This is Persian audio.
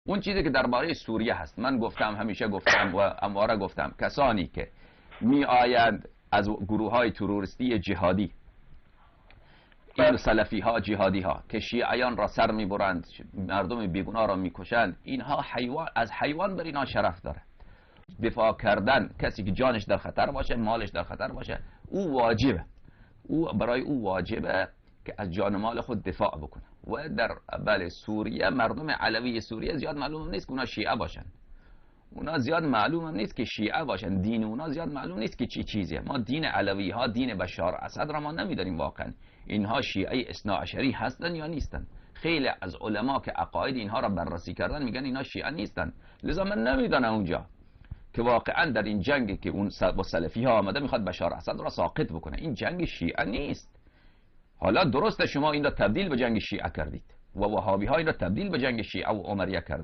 اون چیزی که درباره سوریه هست، من گفتم، همیشه گفتم و امواره گفتم، کسانی که می آیند از گروه های تروریستی جهادی، این سلفی ها، جهادی ها که شیعیان را سر می برند، مردم بیگناه را می کشند، اینها از حیوان بر اینها شرف داره. دفاع کردن کسی که جانش در خطر باشه، مالش در خطر باشه، او واجبه، برای او واجبه که از جان مال خود دفاع بکنه. و در سوریه مردم علوی سوریه زیاد معلوم نیست که اونا شیعه باشن، اونا زیاد معلوم نیست که شیعه باشن، دین اونا زیاد معلوم نیست که چی چیزیه. ما دین علوی ها، دین بشار اسد را ما نمیدانیم واقعا اینها شیعه اثناعشری هستن یا نیستن. خیلی از علما که عقاید اینها را بررسی کردن میگن اینا شیعه نیستن. لذا من نمیدانم اونجا که واقعا در این جنگی که اون با سلفی ها آمده میخواد بشار اسد را ساقط بکنه، این جنگ شیعه نیست. حالا درسته شما این را تبدیل به جنگ شیعه کردید و وهابی ها این را تبدیل به جنگ شیعه و عمریه کرده.